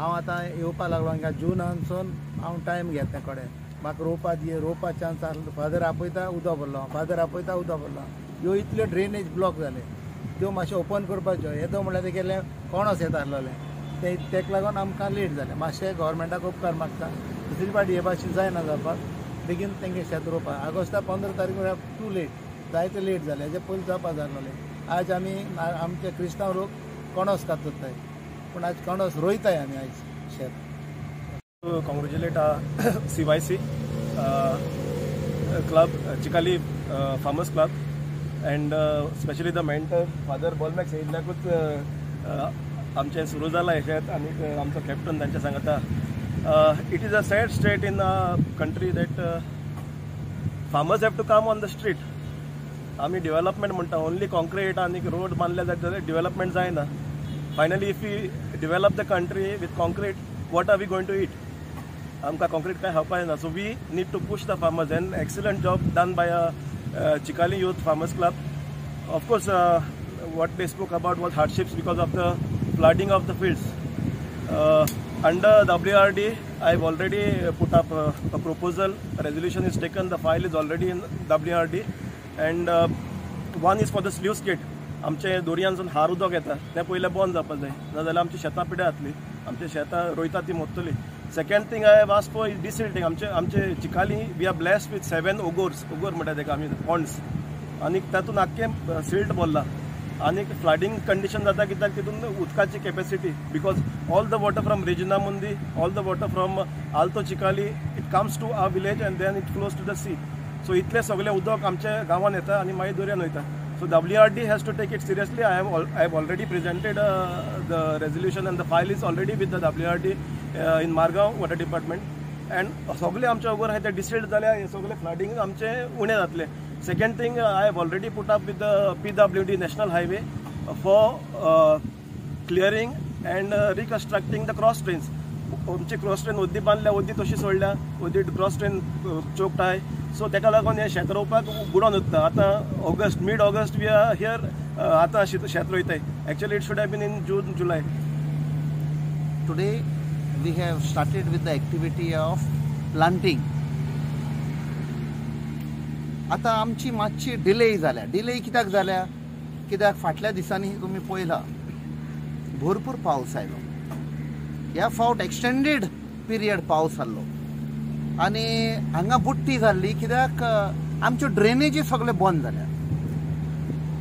हांव आतां येवपा लागलो हांगा जूनानसून हांव टायम घेता कडेन म्हाका रोवपा चान्स आसलो फादर आपयता उदक भरलो फादर आपयता उदक भरलो ह्यो इतल्यो ड्रेनेज ब्लॉक जाले त्यो मातशें ओपन करपाच्यो येदो म्हळ्यार ते गेले कोणोस येता आसलेले तेका लागून आमकां लेट जालें मातशें गव्हर्मेंटाक उपकार मागता दुसरी फावटी हे भाशेन जायना जावपाक बेगीन तेंगे शेत रोवपाक ऑगस्टा 15 तारीख म्हळ्यार टू लेट जायते लेट जाले हेजे पयलीं जावपाक जाय आसलें आज आमी आमचे क्रिस्तांव लोक कोणोस कातताय पूण आज कोणोस रोयताय आमी आयज शेत Congratulate CYC club, Chikali Farmers Club, and especially the mentor Father Bolmax येयल्याकूच आमचें सुरू जालां हें आनी आमचो कॅप्टन तांचे सांगता it is a sad state in country that farmers have to come on the street. आमी डेव्हलपमेंट म्हणटा ओन्ली कॉन्क्रीट आनी रोड बांदले जाल्यार डेव्हलपमेंट जायना. Finally if we develop the country with concrete what are we going to eat? आमकां concrete काय खावपाक जायना. So we need to push the farmers and excellent job done by Chikali Youth Farmers Club. Of course, what they spoke about was hardships because of the flooding of the fields. Under WRD, I've already put up a proposal. A resolution is taken. The file is already in WRD, and one is for the sluice gate. आमचे दोरयांसून हार उदक येता तें पयलें बंद जावपाक जाय नाजाल्यार आमची शेतां पिड्यार जातली आमची शेतां रोयता ती मोडटली. Second thing I have asked for desilting. आमचे Chicalim we are blessed with 7 ओगोर्स ओगोर म्हणटा तेका आमी पॉन्ड्स आनी तातूंत आख्खें सिल्ट भरला आनी फ्लडिंग कंडिशन जाता कित्याक तितून उदकाची capacity because all the water from Regina Mundi all the water from Alto Chicalim it comes to our village and then it flows to the sea. So इतलें सगळें उदक आमच्या गांवांत येता आनी मागीर दर्यान वयता. So WRD has to take it seriously. I have already presented the resolution and the file is already with the WRD in Margaon Water Department. And सगळे आमचे ओगोर आहाय ते डिसिल्ड जाल्यार हे सगळे फ्लडिंग आमचे उणे जातले. Second thing I have already put up with the PWD National Highway for clearing and reconstructing the cross drains. आमची क्रॉस ट्रेन ओद्दी बांदल्या ओद्दी तशी सोडल्या ओद्दी क्रॉस ट्रेन चोक्ड आहाय. सो तेका लागून हे शेत रोवपाक बुडोन वता. आतां mid August we are here आतां शेत रोयताय. Actually it should have been in June July. Today we have started with the activity of planting. आतां आमची मातशी डिले जाल्या. डिले कित्याक जाल्या कित्याक फाटल्या दिसांनी तुमी पळयलां भरपूर पावस आयलो. ह्या फावट एक्सटेंडेड पिरियड पावस आसलो आनी हांगा बुट्टी घाल्ली कित्याक आमच्यो ड्रेनेजी सगळे बंद जाल्या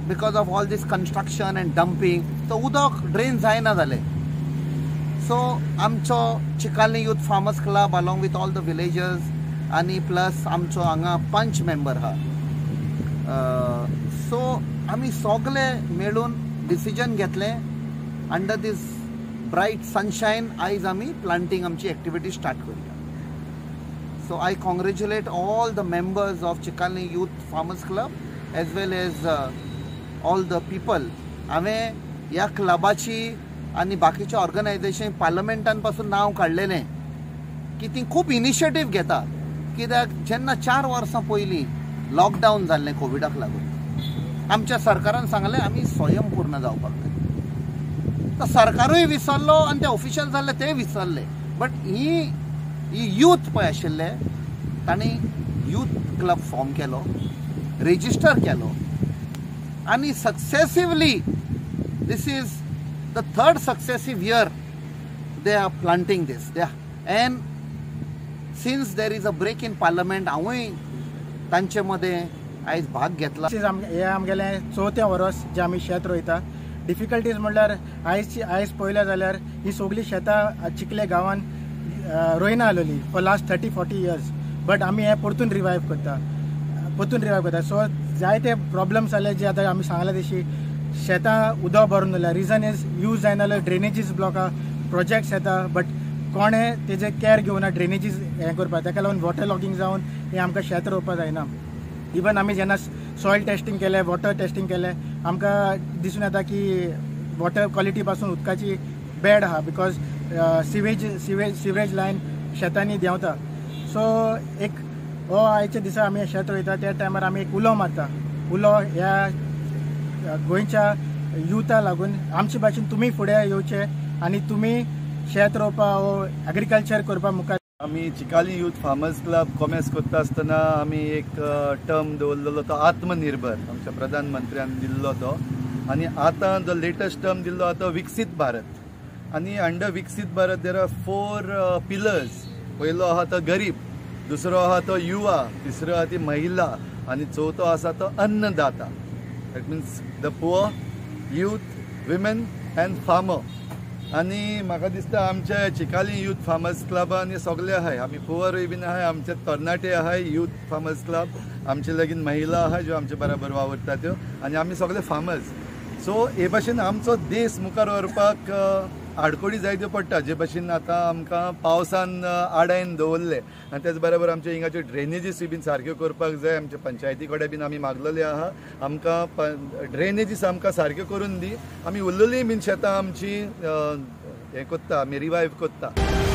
because of all these construction and dumping. तो उदक ड्रेन जायना जालें. सो आमचो Chicalim youth farmers club along with all the villagers आनी प्लस आमचो हांगा पंच मेंबर आहा. सो आमी सगळे मेळून डिसिजन घेतलें अंडर दीस ब्राइट सनशाइन आयज आमी प्लांटिंग आमची एक्टिविटी स्टार्ट करूया. So I congratulate all the members of Chikali Youth Farmers Club as well as all the people. हांवें ह्या क्लबाची आनी बाकीच्या ऑर्गनायझेशन पार्लमेंटान पासून नांव काडलेलें की ती खूब इनिशिएटीव घेता. कित्याक जेन्ना 4 वर्सां पयलीं लॉकडावन जाल्लें कोविडाक लागून आमच्या सरकारान सांगलें आमी स्वयंपूर्ण जावपाक जाय. तर सरकारूय विसरलो आनी ते ऑफिशियल जाल्ले ते विसरले. बट ही यूथ पळय आशिल्ले तांणी यूथ क्लब फॉर्म केलो रेजिस्टर केलो आनी successively this is the third successive year they are planting this. And since there is a break in parliament, हांवूय तांचे मध्ये आयज भाग घेतला. हे आमगेलें 4थें वर्स जे आमी शेत रोयता. डिफिकल्टीज म्हणल्यार आयज पळयलें जाल्यार ही सगळीं शेतां चिकले गांवान रोयना आसलेली फॉर लास्ट 30-40 years. बट आमी हे परतून रिवायव करता. सो जायते प्रॉब्लम्स जाले जे आतां आमी सांगले तशी शेतां उदक भरून जाल्यार रिजन इज यूज जायना जाल्यार ड्रेनेजीस ब्लॉका प्रोजेक्ट्स येता बट कोणें तेजे कॅर घेवना ड्रेनेजीस हें करपाक. ताका लागून वॉटर लॉगिंग जावन हें आमकां शेत रोवपाक जायना. इवन आमी जेन्ना सॉयल टेस्टिंग केलें वॉटर टेस्टिंग केलें आमकां दिसून येता की वॉटर क्वॉलिटी पासून उदकाची बॅड आहा बिकॉज सिवेज लायन शेतांनी देंवता. सो एक हो आयचे दिसा आमी शेत रोयता त्या टायमार आमी एक उलो मारता. उलो ह्या गोंयच्या युथा लागून आमचे भाशेन तुमी फुडें येवचे आनी तुमी शेत रोवपा वो एग्रीकल्चर करपा मुखार आमी Chicalim youth farmers club commerce करता आसतना आमी एक टर्म दवरलेलो तो आत्मनिर्भर आमच्या प्रधानमंत्र्यान दिल्लो तो आनी आतां जो लेटस्ट टर्म दिल्लो आहा तो विकसीत भारत आनी अंडर विकसीत भारत देर आर 4 पिलर्स. पयलो आहा तो गरीब, दुसरो आहा तो युवा, तिसरो आहा ती महिला आनी चवथो आसा तो अन्नदाता. That means the poor, youth, women end farmer. आनी म्हाका दिसता आमच्या चिकाली यूथ फार्मर्स क्लबान सगळे आहाय. आमी पुवरूय बीन आहाय, आमचे तरणाटे आहाय यूथ फार्मर्स क्लब, आमचे लगीन महिला आहाय ज्यो आमचे बराबर वावरता त्यो आनी आमी सगळे फार्मर्स. सो हे भाशेन आमचो देश मुखार व्हरपाक आडकोडी जायत्यो पडटा. जे भाशेन आतां आमकां पावसान आडायन दवरले आनी तेच बरोबर आमचे हिंगाच्यो ड्रेनेजीस बीन सारक्यो करपाक जाय. आमच्या पंचायती कडेन बीन आमी मागलेले आहा आमकां ड्रेनेजीस आमकां सारक्यो करून दी. आमी उरलेलीं बीन शेतां आमची हें कोत्ता, आमी रिवायव कोत्ता.